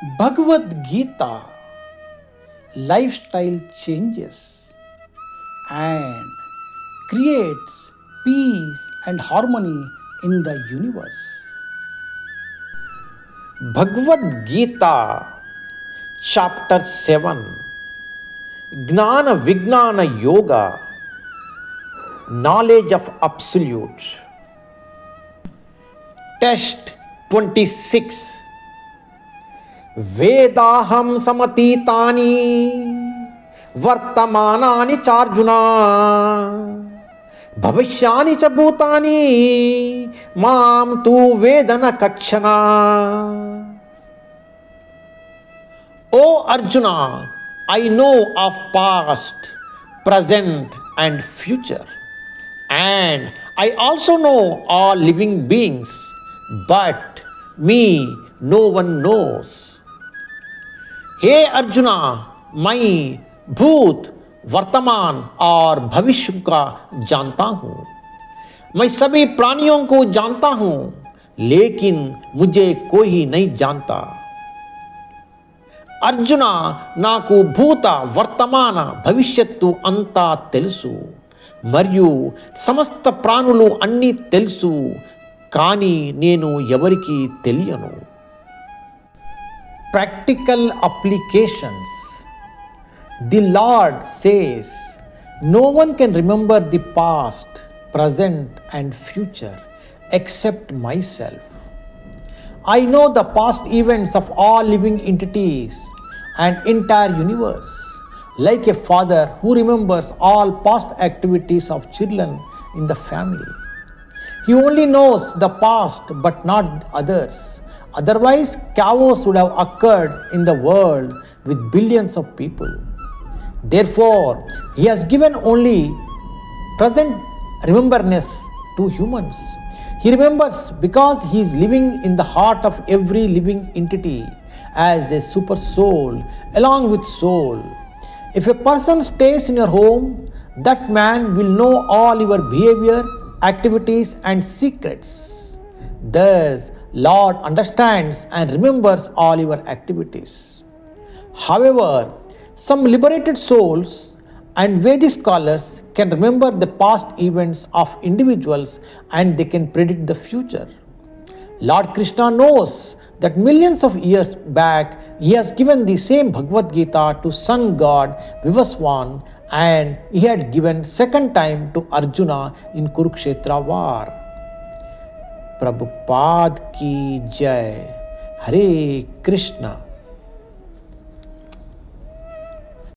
Bhagavad Gita, lifestyle changes and creates peace and harmony in the universe. Bhagavad Gita, Chapter 7, Gnana Vijnana Yoga, Knowledge of Absolute. Test 26. వేదాహం సమతీతాని వర్తమానాని చార్జునా భవిష్యాని చ భూతాని మాం తు వేదన కచ్చన. O Arjuna, I know of past, present and future, and I also know all living beings, but me no one knows. हे अर्जुना, मैं भूत, वर्तमान और भविष्य का जानता हूँ. मैं सभी प्राणियों को जानता हूँ, लेकिन मुझे कोई नहीं जानता. అర్జున, నాకు భూత వర్తమాన భవిష్యత్తు అంతా తెలుసు మరియు సమస్త ప్రాణులు అన్నీ తెలుసు, కానీ నేను ఎవరికీ తెలియను. Practical applications. The Lord says, no one can remember the past, present and future except myself. I know the past events of all living entities and entire universe, like a father who remembers all past activities of children in the family. He only knows the past but not others. Otherwise, chaos would have occurred in the world with billions of people. Therefore, he has given only present remembrance to humans. He remembers because he is living in the heart of every living entity as a super soul along with soul. If a person stays in your home, that man will know all your behavior, activities and secrets. Thus, Lord understands and remembers all your activities. However, some liberated souls and Vedic scholars can remember the past events of individuals and they can predict the future. Lord Krishna knows that millions of years back he has given the same Bhagavad Gita to sun god Vivaswan, and he had given second time to Arjuna in Kurukshetra war. Prabhupada की जय. हरे कृष्ण.